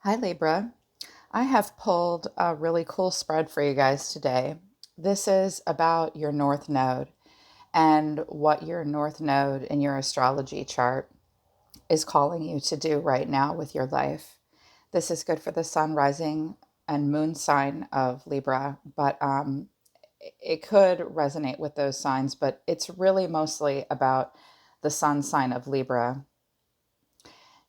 Hi, Libra. I have pulled a really cool spread for you guys today. This is about your North Node and what your North Node in your astrology chart is calling you to do right now with your life. This is good for the sun, rising, and moon sign of Libra, but it could resonate with those signs, but it's really mostly about the sun sign of Libra,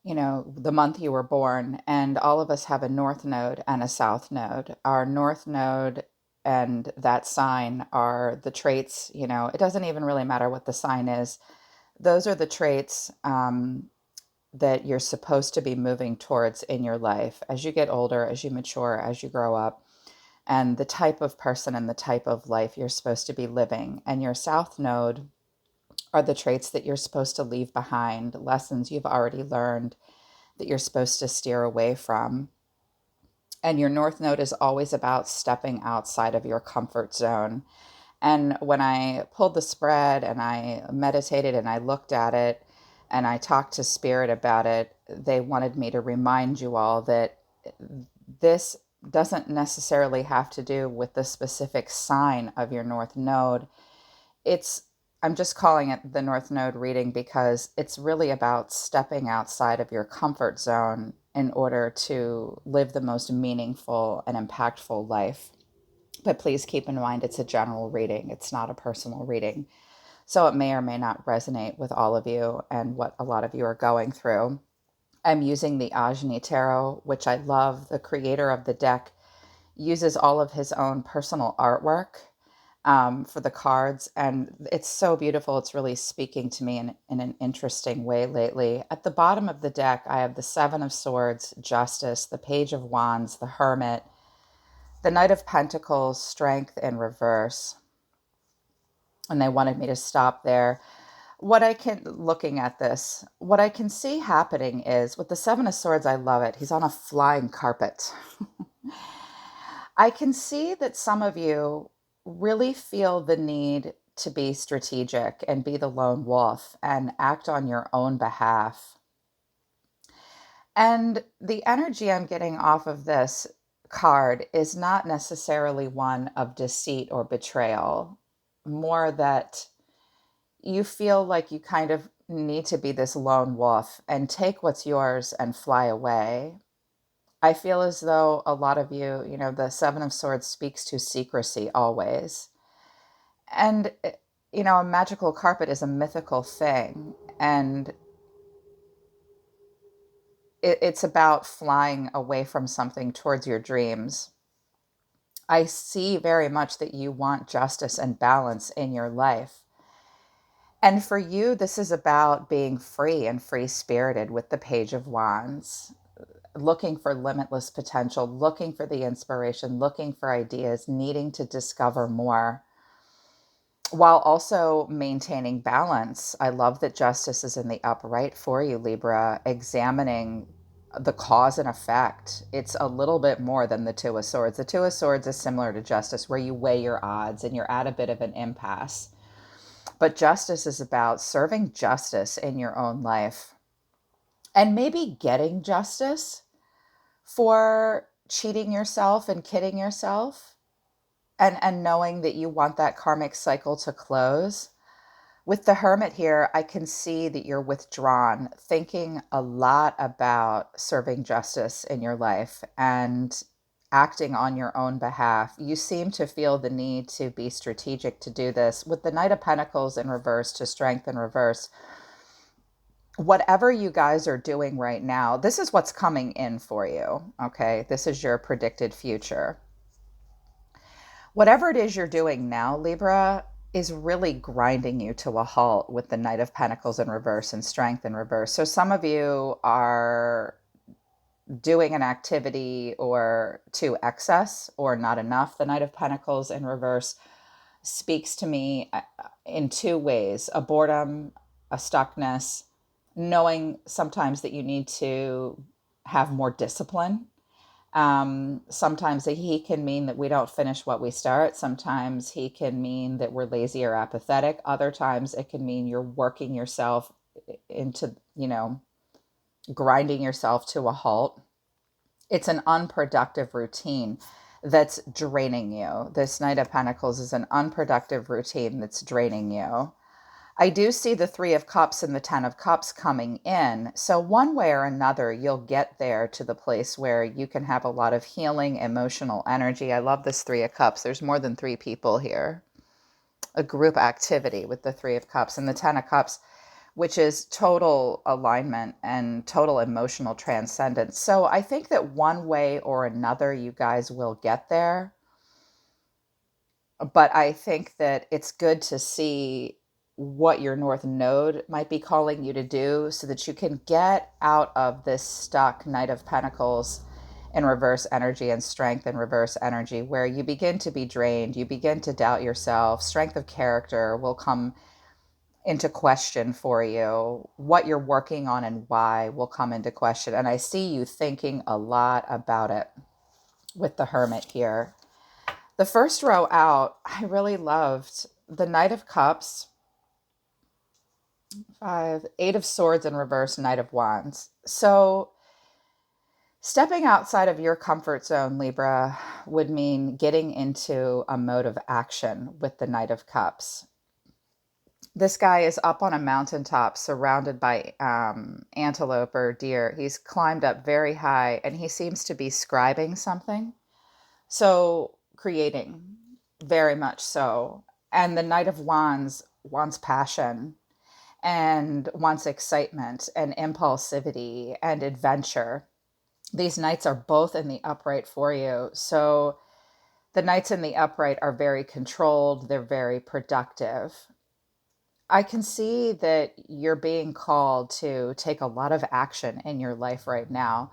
the month you were born, and all of us have a north node and a south node. Our north node and that sign are the traits, it doesn't even really matter what the sign is. Those are the traits that you're supposed to be moving towards in your life as you get older, as you mature, as you grow up, and the type of person and the type of life you're supposed to be living. And your south node are the traits that you're supposed to leave behind, lessons you've already learned that you're supposed to steer away from. And your north node is always about stepping outside of your comfort zone. And when I pulled the spread and I meditated and I looked at it and I talked to spirit about it, they wanted me to remind you all that this doesn't necessarily have to do with the specific sign of your north node. It's I'm just calling it the North Node reading because it's really about stepping outside of your comfort zone in order to live the most meaningful and impactful life. But please keep in mind it's a general reading, it's not a personal reading. So it may or may not resonate with all of you and what a lot of you are going through. I'm using the Ajni Tarot, which I love. The creator of the deck uses all of his own personal artwork for the cards, and it's so beautiful. It's really speaking to me in an interesting way lately. At the bottom of the deck, I have the Seven of Swords, Justice, the Page of Wands, the Hermit, the Knight of Pentacles, Strength in reverse. And they wanted me to stop there. Looking at this, what I can see happening is with the Seven of Swords, I love it. He's on a flying carpet. I can see that some of you really feel the need to be strategic and be the lone wolf and act on your own behalf. And the energy I'm getting off of this card is not necessarily one of deceit or betrayal, more that you feel like you kind of need to be this lone wolf and take what's yours and fly away. I feel as though a lot of you, the Seven of Swords speaks to secrecy always. And, a magical carpet is a mythical thing. And it's about flying away from something towards your dreams. I see very much that you want justice and balance in your life. And for you, this is about being free and free spirited with the Page of Wands, looking for limitless potential, looking for the inspiration, looking for ideas, needing to discover more while also maintaining balance. I love that justice is in the upright for you, Libra, examining the cause and effect. It's a little bit more than the Two of Swords. The Two of Swords is similar to justice, where you weigh your odds and you're at a bit of an impasse. But justice is about serving justice in your own life and maybe getting justice for cheating yourself and kidding yourself, and knowing that you want that karmic cycle to close. With the Hermit here, I can see that you're withdrawn, thinking a lot about serving justice in your life and acting on your own behalf. You seem to feel the need to be strategic to do this. With the Knight of Pentacles in reverse to Strength in reverse, whatever you guys are doing right now, this is what's coming in for you, okay? This is your predicted future. Whatever it is you're doing now, Libra, is really grinding you to a halt with the Knight of Pentacles in reverse and Strength in reverse. So some of you are doing an activity or to excess or not enough. The Knight of Pentacles in reverse speaks to me in two ways: a boredom, a stuckness, knowing sometimes that you need to have more discipline. Sometimes he can mean that we don't finish what we start. Sometimes he can mean that we're lazy or apathetic. Other times it can mean you're working yourself into, grinding yourself to a halt. It's an unproductive routine that's draining you. This Knight of Pentacles is an unproductive routine that's draining you. I do see the Three of Cups and the Ten of Cups coming in. So one way or another, you'll get there to the place where you can have a lot of healing, emotional energy. I love this Three of Cups. There's more than three people here. A group activity with the Three of Cups and the Ten of Cups, which is total alignment and total emotional transcendence. So I think that one way or another, you guys will get there. But I think that it's good to see what your North Node might be calling you to do so that you can get out of this stuck Knight of Pentacles in reverse energy and strength in reverse energy, where you begin to be drained, you begin to doubt yourself, strength of character will come into question for you. What you're working on and why will come into question. And I see you thinking a lot about it with the Hermit here. The first row out, I really loved the Knight of Cups, 5, 8 of Swords in reverse, Knight of Wands. So stepping outside of your comfort zone, Libra, would mean getting into a mode of action with the Knight of Cups. This guy is up on a mountaintop surrounded by antelope or deer. He's climbed up very high and he seems to be scribing something. So creating, very much so. And the Knight of Wands wants passion and wants excitement and impulsivity and adventure. These knights are both in the upright for you. So the knights in the upright are very controlled. They're very productive. I can see that you're being called to take a lot of action in your life right now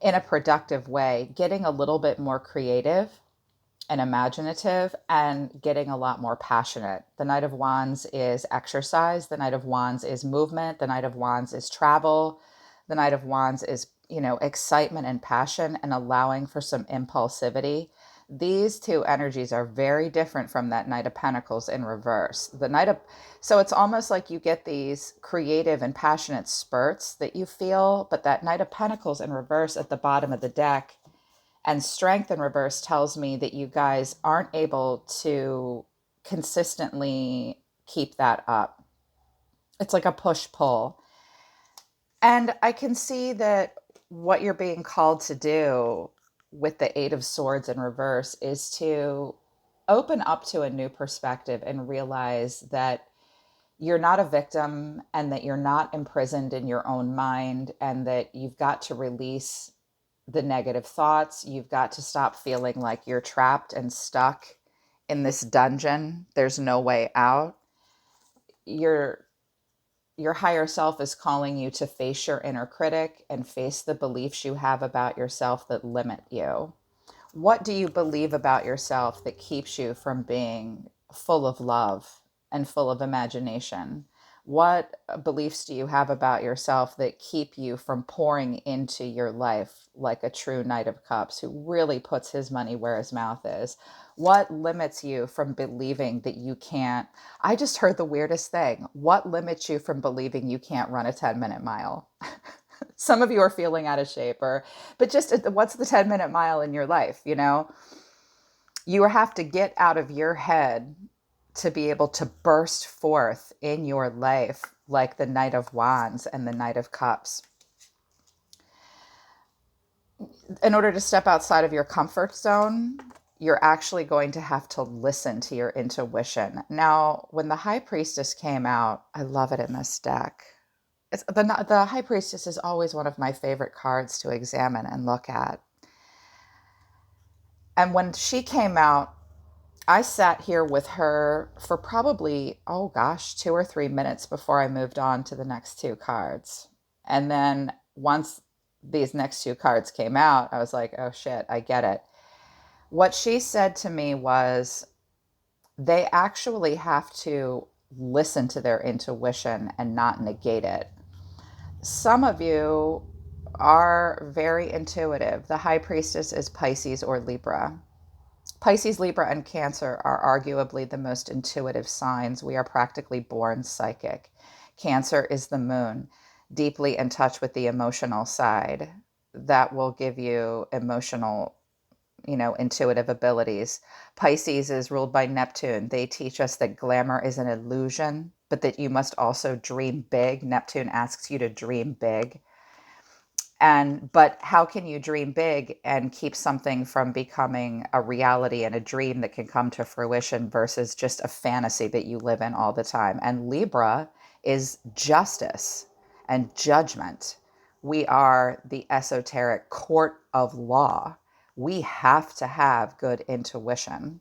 in a productive way, getting a little bit more creative and imaginative and getting a lot more passionate. The Knight of Wands is exercise. The Knight of Wands is movement. The Knight of Wands is travel. The Knight of Wands is, excitement and passion and allowing for some impulsivity. These two energies are very different from that Knight of Pentacles in reverse. So it's almost like you get these creative and passionate spurts that you feel, but that Knight of Pentacles in reverse at the bottom of the deck and strength in reverse tells me that you guys aren't able to consistently keep that up. It's like a push-pull. And I can see that what you're being called to do with the Eight of Swords in reverse is to open up to a new perspective and realize that you're not a victim and that you're not imprisoned in your own mind and that you've got to release the negative thoughts. You've got to stop feeling like you're trapped and stuck in this dungeon. There's no way out. Your higher self is calling you to face your inner critic and face the beliefs you have about yourself that limit you. What do you believe about yourself that keeps you from being full of love and full of imagination? What beliefs do you have about yourself that keep you from pouring into your life like a true Knight of Cups who really puts his money where his mouth is? What limits you from believing that you can't? I just heard the weirdest thing. What limits you from believing you can't run a 10-minute mile? Some of you are feeling out of shape, but just what's the 10-minute mile in your life? You have to get out of your head to be able to burst forth in your life like the Knight of Wands and the Knight of Cups. In order to step outside of your comfort zone, you're actually going to have to listen to your intuition. Now, when the High Priestess came out, I love it in this deck. The High Priestess is always one of my favorite cards to examine and look at. And when she came out, I sat here with her for probably, 2 or 3 minutes before I moved on to the next two cards. And then once these next two cards came out, I was like, oh shit, I get it. What she said to me was they actually have to listen to their intuition and not negate it. Some of you are very intuitive. The High Priestess is Pisces or Libra. Pisces, Libra, and Cancer are arguably the most intuitive signs. We are practically born psychic. Cancer is the moon, deeply in touch with the emotional side. that will give you emotional, intuitive abilities. Pisces is ruled by Neptune. They teach us that glamour is an illusion, but that you must also dream big. Neptune asks you to dream big. But how can you dream big and keep something from becoming a reality and a dream that can come to fruition versus just a fantasy that you live in all the time? And Libra is justice and judgment. We are the esoteric court of law. We have to have good intuition.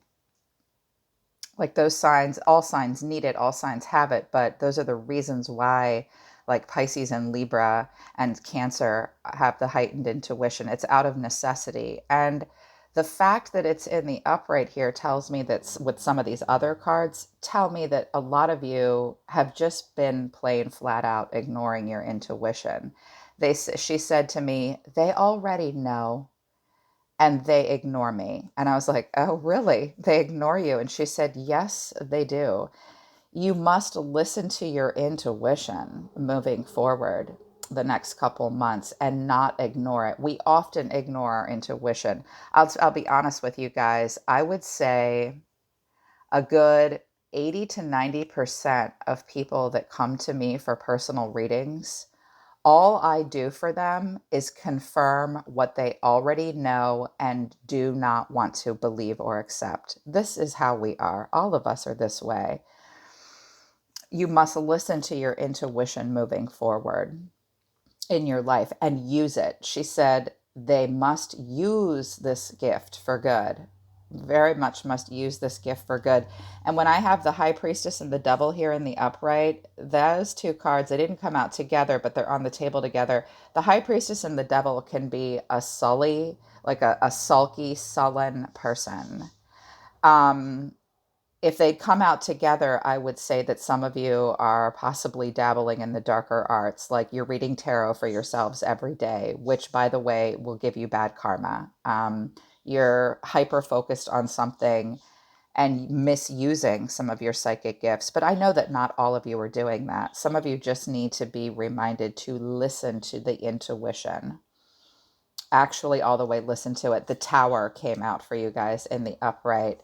Like those signs, all signs need it, all signs have it, but those are the reasons why, like Pisces and Libra and Cancer have the heightened intuition. It's out of necessity. And the fact that it's in the upright here tells me that with some of these other cards, tell me that a lot of you have just been plain flat out ignoring your intuition. She said to me, they already know and they ignore me. And I was like, oh, really? They ignore you? And she said, yes, they do. You must listen to your intuition moving forward the next couple months and not ignore it. We often ignore our intuition. I'll be honest with you guys. I would say a good 80 to 90% of people that come to me for personal readings, all I do for them is confirm what they already know and do not want to believe or accept. This is how we are. All of us are this way. You must listen to your intuition moving forward in your life and use it. She said they must use this gift for good. Very much must use this gift for good. And when I have the High Priestess and the Devil here in the upright, those two cards, they didn't come out together, but they're on the table together. The High Priestess and the Devil can be a sully, like a sulky, sullen person. Um, if they'd come out together, I would say that some of you are possibly dabbling in the darker arts, like you're reading tarot for yourselves every day, which, by the way, will give you bad karma. You're hyper focused on something and misusing some of your psychic gifts. But I know that not all of you are doing that. Some of you just need to be reminded to listen to the intuition. Actually, all the way listen to it. The Tower came out for you guys in the upright.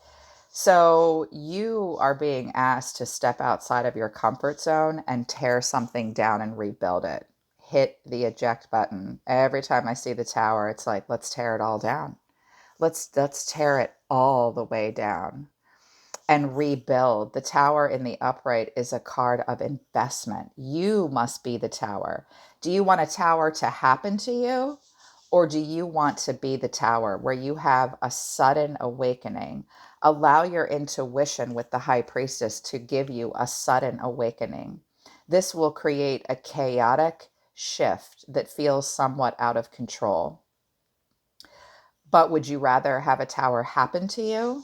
So you are being asked to step outside of your comfort zone and tear something down and rebuild it. Hit the eject button. Every time I see the Tower, it's like, let's tear it all down. Let's tear it all the way down and rebuild. The Tower in the upright is a card of investment. You must be the Tower. Do you want a tower to happen to you? Or do you want to be the Tower where you have a sudden awakening? Allow your intuition with the High Priestess to give you a sudden awakening. This will create a chaotic shift that feels somewhat out of control. But would you rather have a tower happen to you?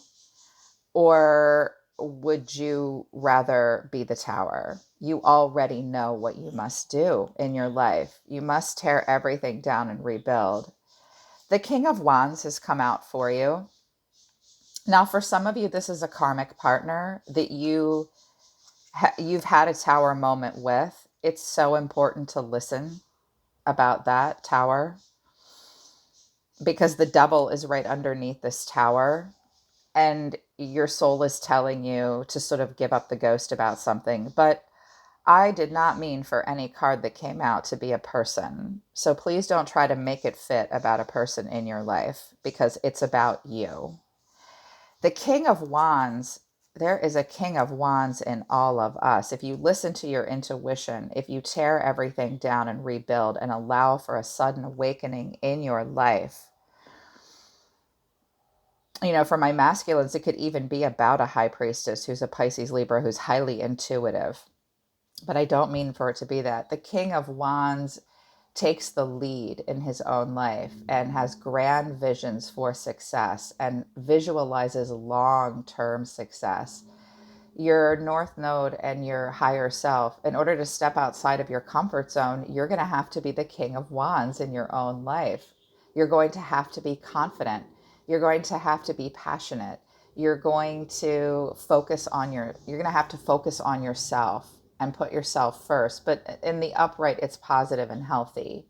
Or would you rather be the Tower? You already know what you must do in your life. You must tear everything down and rebuild. The King of Wands has come out for you. Now, for some of you, this is a karmic partner that you've had a Tower moment with. It's so important to listen about that Tower because the Devil is right underneath this Tower. And your soul is telling you to sort of give up the ghost about something. But I did not mean for any card that came out to be a person. So please don't try to make it fit about a person in your life because it's about you. The King of Wands, there is a King of Wands in all of us. If you listen to your intuition, if you tear everything down and rebuild and allow for a sudden awakening in your life, for my masculines, it could even be about a High Priestess who's a Pisces Libra who's highly intuitive. But I don't mean for it to be that. The King of Wands takes the lead in his own life and has grand visions for success and visualizes long-term success. Your North Node and your higher self, in order to step outside of your comfort zone, you're going to have to be the King of Wands in your own life. You're going to have to be confident. You're going to have to be passionate. You're going to you're going to have to focus on yourself and put yourself first. But in the upright, it's positive and healthy.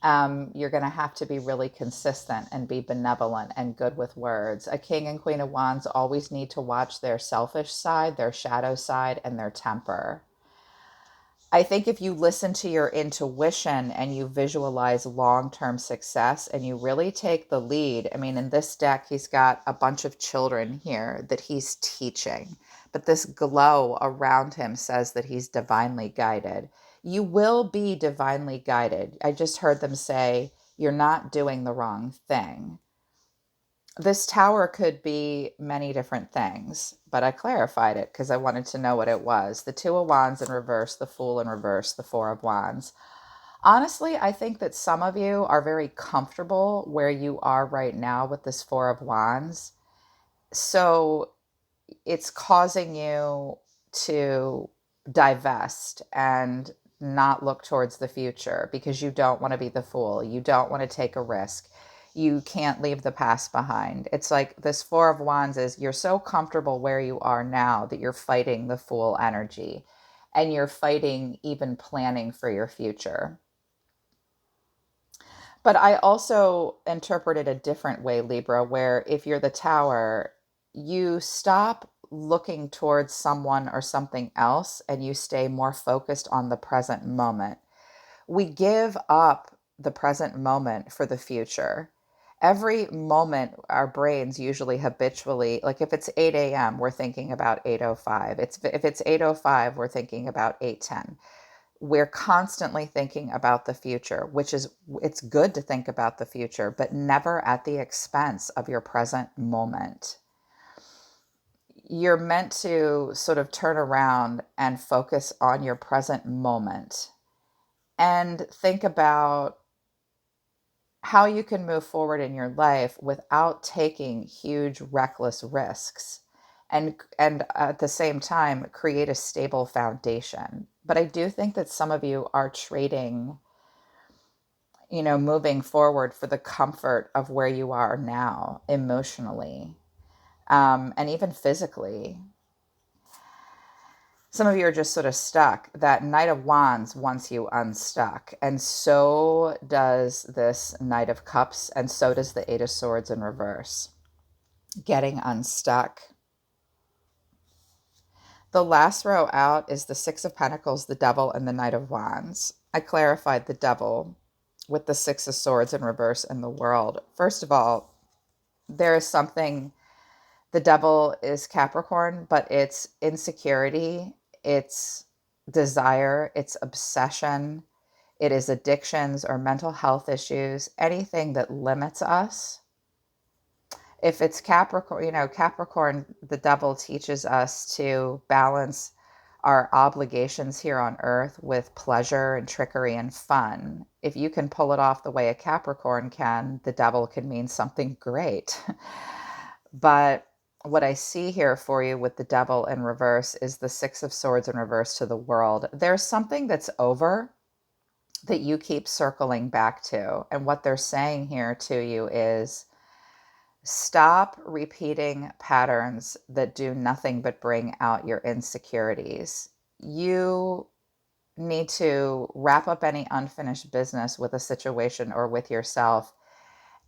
You're going to have to be really consistent and be benevolent and good with words. A king and queen of wands always need to watch their selfish side, their shadow side, and their temper. I think if you listen to your intuition and you visualize long-term success and you really take the lead. I mean, in this deck, he's got a bunch of children here that he's teaching, but this glow around him says that he's divinely guided. You will be divinely guided. I just heard them say, you're not doing the wrong thing. This tower could be many different things, but I clarified it because I wanted to know what it was. The Two of Wands in reverse, the Fool in reverse, the Four of Wands. Honestly, I think that some of you are very comfortable where you are right now with this Four of Wands. So it's causing you to divest and not look towards the future because you don't want to be the fool. You don't want to take a risk. You can't leave the past behind. It's like this Four of Wands is you're so comfortable where you are now that you're fighting the fool energy and you're fighting even planning for your future. But I also interpret it a different way, Libra, where if you're the tower, you stop looking towards someone or something else and you stay more focused on the present moment. We give up the present moment for the future. Every moment, our brains usually habitually, like if it's 8 a.m., we're thinking about 8:05. If it's 8:05, we're thinking about 8:10. We're constantly thinking about the future, which is, it's good to think about the future, but never at the expense of your present moment. You're meant to sort of turn around and focus on your present moment and think about how you can move forward in your life without taking huge reckless risks and at the same time create a stable foundation. But I do think that some of you are trading, moving forward for the comfort of where you are now emotionally, and even physically. Some of you are just sort of stuck. That Knight of Wands wants you unstuck. And so does this Knight of Cups. And so does the Eight of Swords in reverse. Getting unstuck. The last row out is the Six of Pentacles, the Devil, and the Knight of Wands. I clarified the Devil with the Six of Swords in reverse in the world. First of all, there is something, the Devil is Capricorn, but it's insecurity, it's desire, it's obsession, it is addictions or mental health issues, anything that limits us. If it's Capricorn, Capricorn, the Devil teaches us to balance our obligations here on earth with pleasure and trickery and fun. If you can pull it off the way a Capricorn can, the Devil can mean something great. But what I see here for you with the Devil in reverse is the Six of Swords in reverse to the world. There's something that's over that you keep circling back to. And what they're saying here to you is stop repeating patterns that do nothing but bring out your insecurities. You need to wrap up any unfinished business with a situation or with yourself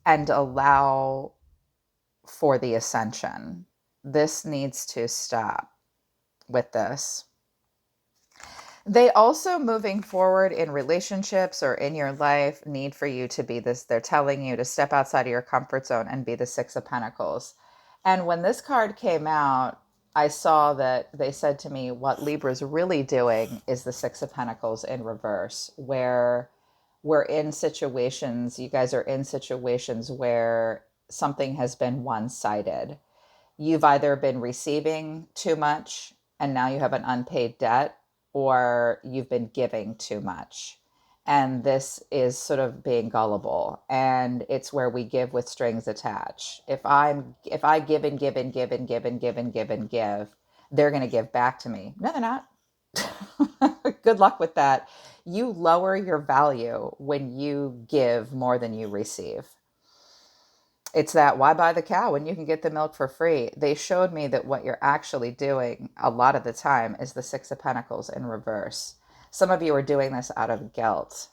and allow for the ascension. This needs to stop with this. They also, moving forward in relationships or in your life, need for you to be this. They're telling you to step outside of your comfort zone and be the Six of Pentacles. And when this card came out, I saw that they said to me, what Libra's really doing is the Six of Pentacles in reverse, where we're in situations, you guys are in situations where something has been one-sided. You've either been receiving too much and now you have an unpaid debt, or you've been giving too much. And this is sort of being gullible. And it's where we give with strings attached. If I give and give and give and give and give and give and give, they're going to give back to me. No, they're not. Good luck with that. You lower your value when you give more than you receive. It's that, why buy the cow when you can get the milk for free? They showed me that what you're actually doing a lot of the time is the Six of Pentacles in reverse. Some of you are doing this out of guilt.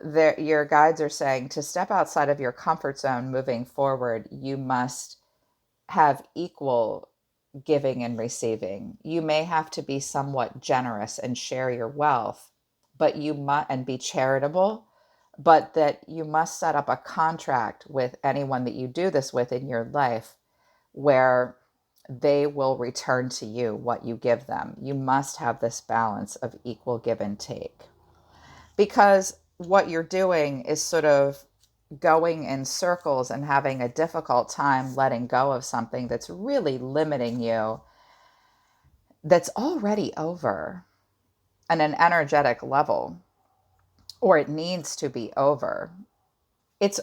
Your guides are saying to step outside of your comfort zone moving forward, you must have equal giving and receiving. You may have to be somewhat generous and share your wealth, but you must, and be charitable, but that you must set up a contract with anyone that you do this with in your life where they will return to you what you give them. You must have this balance of equal give and take, because what you're doing is sort of going in circles and having a difficult time letting go of something that's really limiting you, that's already over on an energetic level, or it needs to be over. It's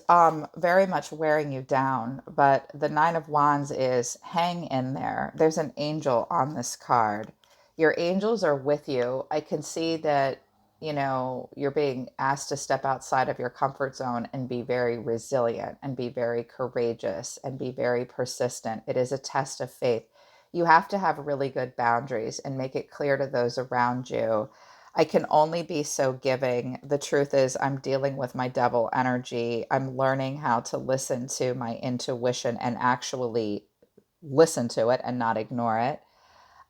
very much wearing you down, but the Nine of Wands is hang in there. There's an angel on this card. Your angels are with you. I can see that, you're being asked to step outside of your comfort zone and be very resilient and be very courageous and be very persistent. It is a test of faith. You have to have really good boundaries and make it clear to those around you. I can only be so giving. The truth is, I'm dealing with my devil energy. I'm learning how to listen to my intuition and actually listen to it and not ignore it.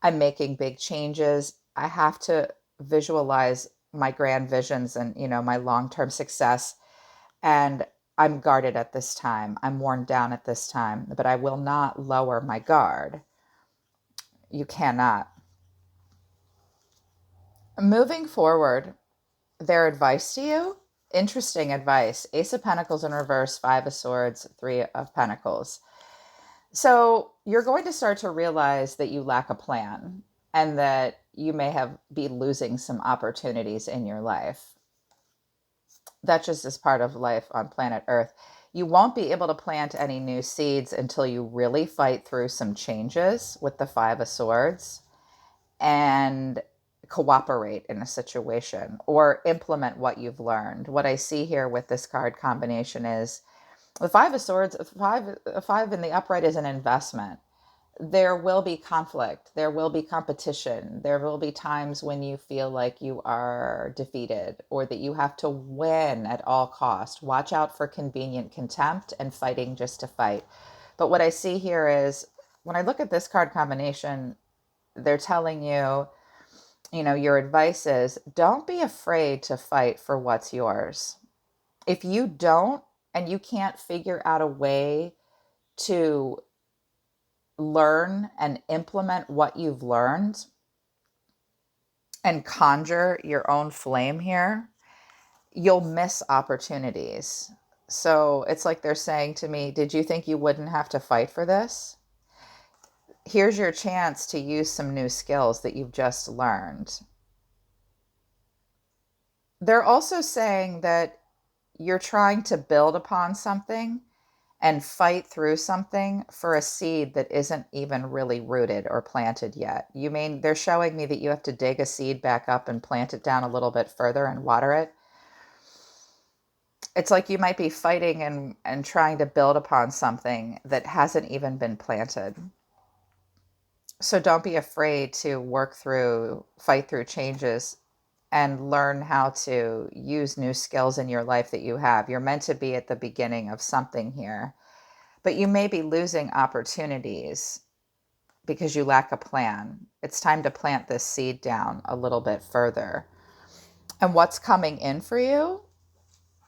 I'm making big changes. I have to visualize my grand visions and, my long-term success. And I'm guarded at this time. I'm worn down at this time, but I will not lower my guard. You cannot. Moving forward, their advice to you, interesting advice. Ace of Pentacles in reverse, Five of Swords, Three of Pentacles. So you're going to start to realize that you lack a plan and that you may be losing some opportunities in your life. That just is part of life on planet Earth. You won't be able to plant any new seeds until you really fight through some changes with the Five of Swords and cooperate in a situation or implement what you've learned. What I see here with this card combination is the Five of Swords, five in the upright is an investment. There will be conflict. There will be competition. There will be times when you feel like you are defeated or that you have to win at all cost. Watch out for convenient contempt and fighting just to fight. But what I see here is when I look at this card combination, they're telling you, your advice is don't be afraid to fight for what's yours. If you don't, and you can't figure out a way to learn and implement what you've learned and conjure your own flame here, you'll miss opportunities. So it's like they're saying to me, did you think you wouldn't have to fight for this? Here's your chance to use some new skills that you've just learned. They're also saying that you're trying to build upon something and fight through something for a seed that isn't even really rooted or planted yet. They're showing me that you have to dig a seed back up and plant it down a little bit further and water it. It's like you might be fighting and trying to build upon something that hasn't even been planted. So don't be afraid to fight through changes and learn how to use new skills in your life that you have. You're meant to be at the beginning of something here, but you may be losing opportunities because you lack a plan. It's time to plant this seed down a little bit further. And what's coming in for you?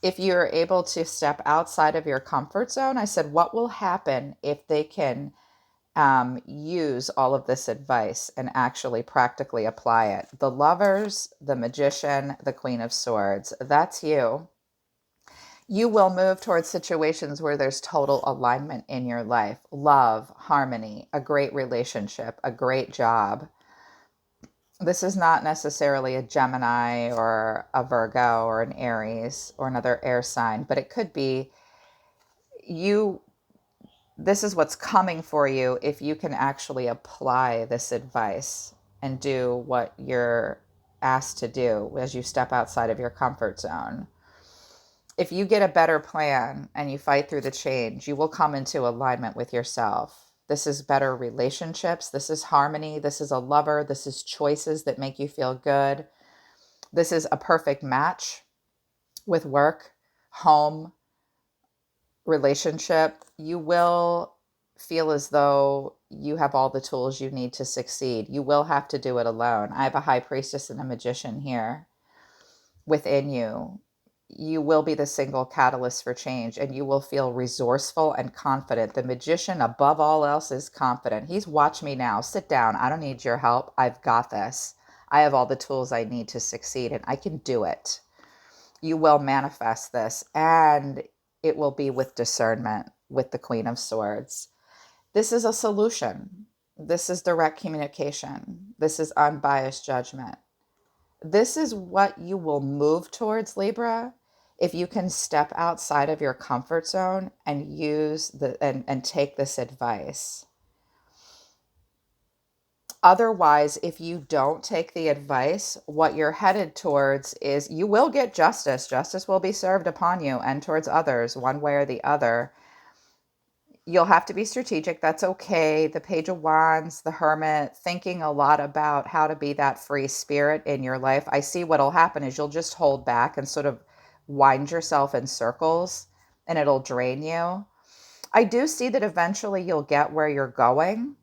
If you're able to step outside of your comfort zone, I said, what will happen if they can use all of this advice and actually practically apply it? The Lovers, the Magician, the Queen of Swords, that's you. You will move towards situations where there's total alignment in your life. Love, harmony, a great relationship, a great job. This is not necessarily a Gemini or a Virgo or an Aries or another air sign, but it could be you. This is what's coming for you if you can actually apply this advice and do what you're asked to do as you step outside of your comfort zone. If you get a better plan and you fight through the change, you will come into alignment with yourself. This is better relationships. This is harmony. This is a lover. This is choices that make you feel good. This is a perfect match. with work, home, relationship, you will feel as though you have all the tools you need to succeed. You will have to do it alone. I have a high priestess and a magician here within you. You will be the single catalyst for change, and you will feel resourceful and confident. The magician, above all else, is confident. He's, watch me now. Sit down. I don't need your help. I've got this. I have all the tools I need to succeed, and I can do it. You will manifest this, and it will be with discernment, with the Queen of Swords. This is a solution. This is direct communication. This is unbiased judgment. This is what you will move towards, Libra, if you can step outside of your comfort zone and use and take this advice. Otherwise, if you don't take the advice, what you're headed towards is you will get justice. Justice will be served upon you and towards others, one way or the other. You'll have to be strategic. That's okay. The Page of Wands, the Hermit, thinking a lot about how to be that free spirit in your life. I see what'll happen is you'll just hold back and sort of wind yourself in circles, and it'll drain you. I do see that eventually you'll get where you're going,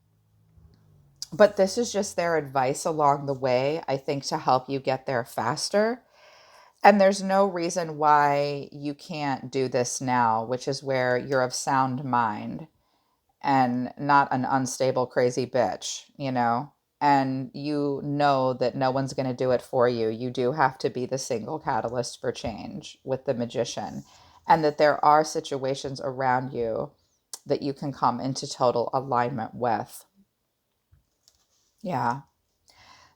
but this is just their advice along the way, I think, to help you get there faster. And there's no reason why you can't do this now, which is where you're of sound mind and not an unstable, crazy bitch, you know? And you know that no one's going to do it for you. You do have to be the single catalyst for change with the magician. And that there are situations around you that you can come into total alignment with. Yeah.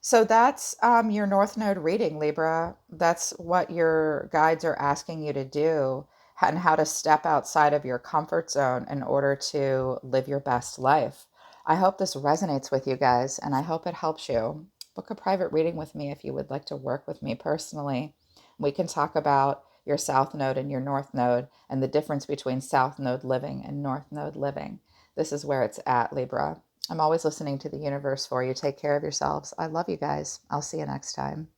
So that's your North Node reading, Libra. That's what your guides are asking you to do, and how to step outside of your comfort zone in order to live your best life. I hope this resonates with you guys, and I hope it helps you. Book a private reading with me if you would like to work with me personally. We can talk about your South Node and your North Node and the difference between South Node living and North Node living. This is where it's at, Libra. I'm always listening to the universe for you. Take care of yourselves. I love you guys. I'll see you next time.